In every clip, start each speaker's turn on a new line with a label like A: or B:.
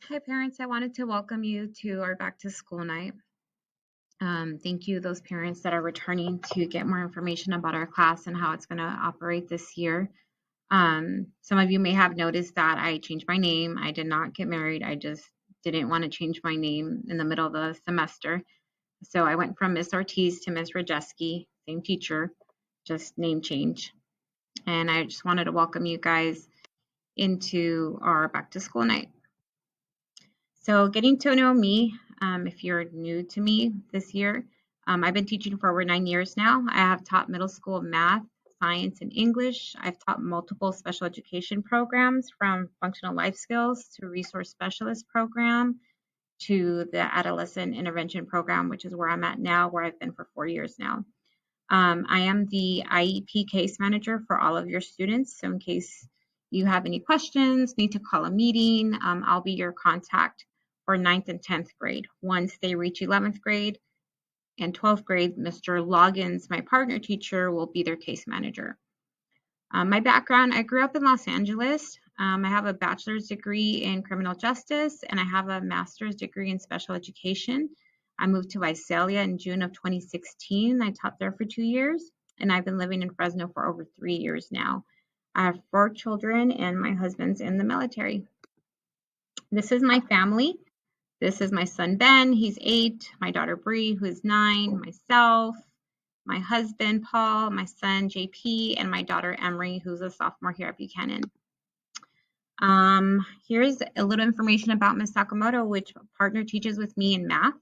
A: Hi, parents. I wanted to welcome you to our back to school night. Thank you, those parents that are returning to get more information about our class and how it's going to operate this year. Some of you may have noticed that I changed my name. I did not get married. I just didn't want to change my name in the middle of the semester. So I went from Miss Ortiz to Miss Rojeski, same teacher, just name change. And I just wanted to welcome you guys into our back to school night. So getting to know me, if you're new to me this year, I've been teaching for over 9 years now. I have taught middle school math, science, and English. I've taught multiple special education programs from functional life skills to resource specialist program to the adolescent intervention program, which is where I'm at now, where I've been for 4 years now. I am the IEP case manager for all of your students. So in case you have any questions, need to call a meeting, I'll be your contact for 9th and 10th grade. Once they reach 11th grade and 12th grade, Mr. Loggins, my partner teacher, will be their case manager. My background, I grew up in Los Angeles. I have a bachelor's degree in criminal justice and I have a master's degree in special education. I moved to Visalia in June of 2016. I taught there for 2 years and I've been living in Fresno for over 3 years now. I have 4 children and my husband's in the military. This is my family. This is my son, Ben, he's 8, my daughter, Bree, who is 9, myself, my husband, Paul, my son, JP, and my daughter, Emery, who's a sophomore here at Buchanan. Here's a little information about Ms. Sakamoto, which partner teaches with me in math.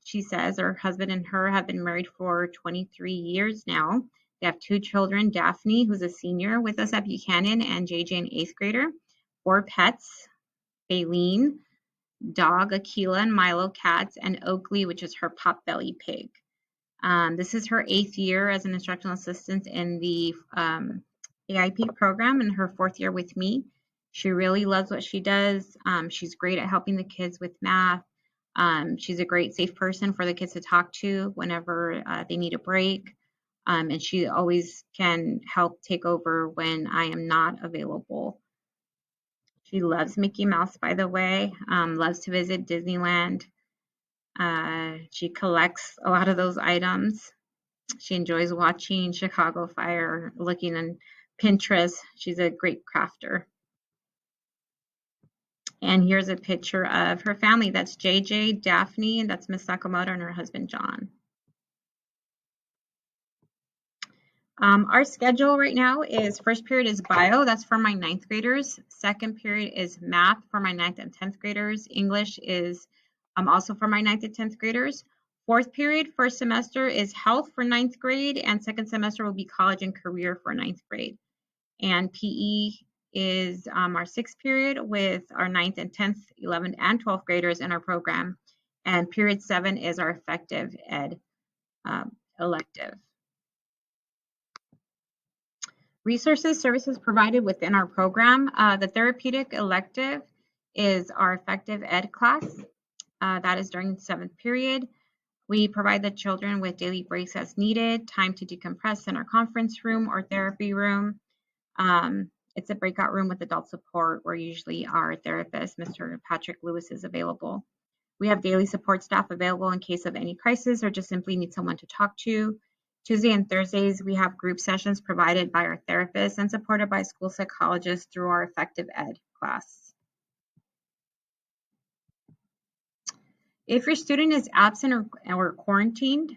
A: She says her husband and her have been married for 23 years now. They have 2 children, Daphne, who's a senior with us at Buchanan, and JJ, an 8th grader. 4 pets, Baleen, dog, Aquila and Milo cats, and Oakley, which is her potbelly pig. This is her 8th year as an instructional assistant in the AIP program and her 4th year with me. She really loves what she does. She's great at helping the kids with math. She's a great safe person for the kids to talk to whenever they need a break. And she always can help take over when I am not available. She loves Mickey Mouse, by the way, loves to visit Disneyland. She collects a lot of those items. She enjoys watching Chicago Fire, looking on Pinterest. She's a great crafter. And here's a picture of her family. That's JJ, Daphne, and that's Miss Sakamoto and her husband, John. Our schedule right now is first period is bio, that's for my 9th graders. Second period is math for my 9th and 10th graders. English is also for my 9th and 10th graders. 4th period, first semester is health for 9th grade, and second semester will be college and career for 9th grade. And PE is our 6th period with our 9th and 10th, 11th, and 12th graders in our program. And period 7 is our effective ed elective. Resources, services provided within our program. The therapeutic elective is our effective ed class. That is during the 7th period. We provide the children with daily breaks as needed, time to decompress in our conference room or therapy room. It's a breakout room with adult support where usually our therapist, Mr. Patrick Lewis, is available. We have daily support staff available in case of any crisis or just simply need someone to talk to. Tuesday and Thursdays, we have group sessions provided by our therapists and supported by school psychologists through our effective ed class. If your student is absent or quarantined,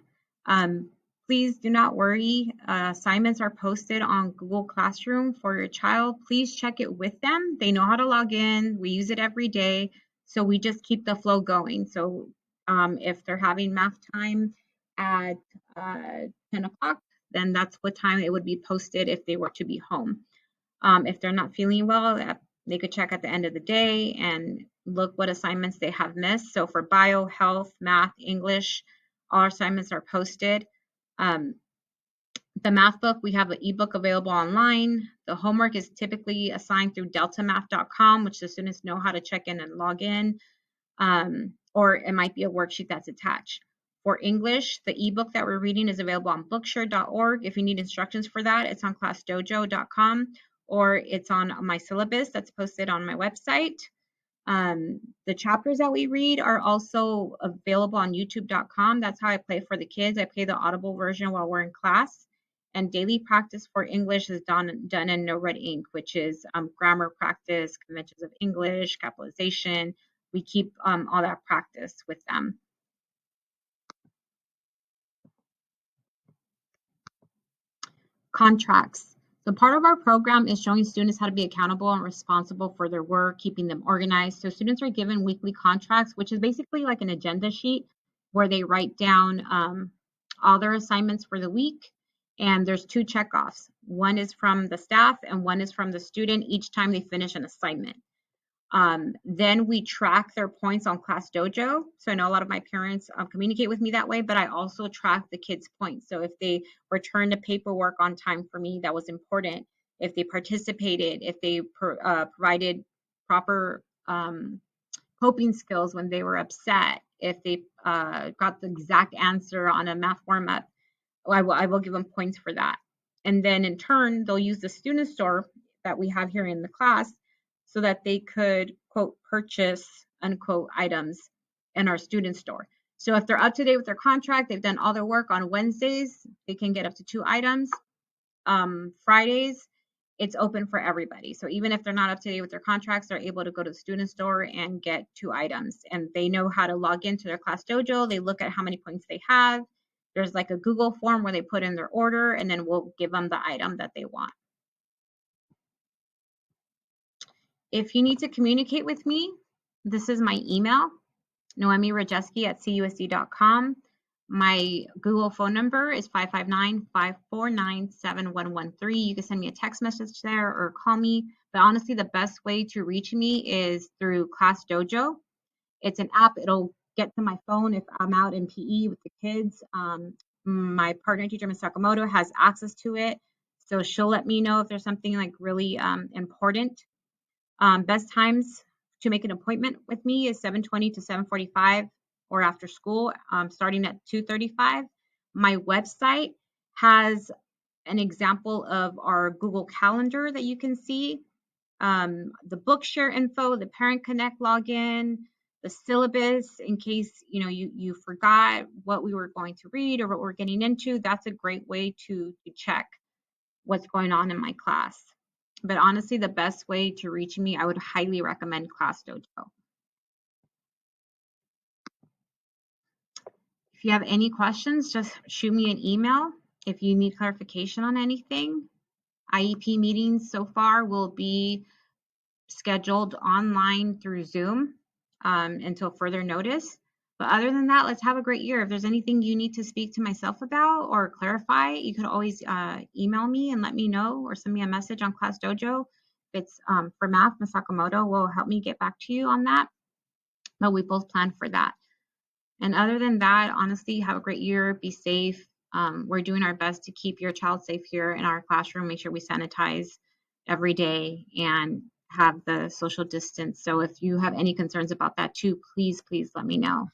A: please do not worry. Assignments are posted on Google Classroom for your child. Please check it with them. They know how to log in. We use it every day. So we just keep the flow going. So if they're having math time at 10 o'clock, then that's what time it would be posted if they were to be home. If they're not feeling well, they could check at the end of the day and look what assignments they have missed. So for bio, health, math, English, all our assignments are posted. The math book, we have an ebook available online. The homework is typically assigned through deltamath.com, which the students know how to check in and log in, or it might be a worksheet that's attached. For English, the ebook that we're reading is available on bookshare.org. If you need instructions for that, it's on classdojo.com, or it's on my syllabus that's posted on my website. The chapters that we read are also available on youtube.com. That's how I play for the kids. I play the audible version while we're in class. And daily practice for English is done in no red ink, which is grammar practice, conventions of English, capitalization. We keep all that practice with them. Contracts. So part of our program is showing students how to be accountable and responsible for their work, keeping them organized. So students are given weekly contracts, which is basically like an agenda sheet where they write down all their assignments for the week. And there's 2 checkoffs. One is from the staff and one is from the student each time they finish an assignment. Then we track their points on Class Dojo. So I know a lot of my parents communicate with me that way, but I also track the kids' points. So if they returned the paperwork on time for me, that was important. If they participated, if they provided proper coping skills when they were upset, if they got the exact answer on a math warm-up, I will give them points for that. And then in turn, they'll use the student store that we have here in the class so that they could, quote, purchase, unquote, items in our student store. So if they're up to date with their contract, they've done all their work on Wednesdays, they can get up to 2 items. Fridays, it's open for everybody. So even if they're not up to date with their contracts, they're able to go to the student store and get 2 items. And they know how to log into their Class Dojo. They look at how many points they have. There's like a Google form where they put in their order, and then we'll give them the item that they want. If you need to communicate with me, this is my email, noemirojeski@cusd.com. My Google phone number is 559-549-7113. You can send me a text message there or call me. But honestly, the best way to reach me is through Class Dojo. It's an app. It'll get to my phone if I'm out in PE with the kids. My partner teacher, Ms. Sakamoto, has access to it. So she'll let me know if there's something like really important. Best times to make an appointment with me is 7:20 to 7:45 or after school, starting at 2:35. My website has an example of our Google Calendar that you can see, the Bookshare info, the Parent Connect login, the syllabus in case you forgot what we were going to read or what we're getting into. That's a great way to check what's going on in my class. But honestly, the best way to reach me, I would highly recommend Class Dojo. If you have any questions, just shoot me an email. If you need clarification on anything, IEP meetings so far will be scheduled online through Zoom until further notice. But other than that, let's have a great year. If there's anything you need to speak to myself about or clarify, you could always email me and let me know, or send me a message on Class Dojo. If it's for math, Ms. Sakamoto will help me get back to you on that. But we both plan for that. And other than that, honestly, have a great year. Be safe. We're doing our best to keep your child safe here in our classroom. Make sure we sanitize every day and have the social distance. So if you have any concerns about that too, please let me know.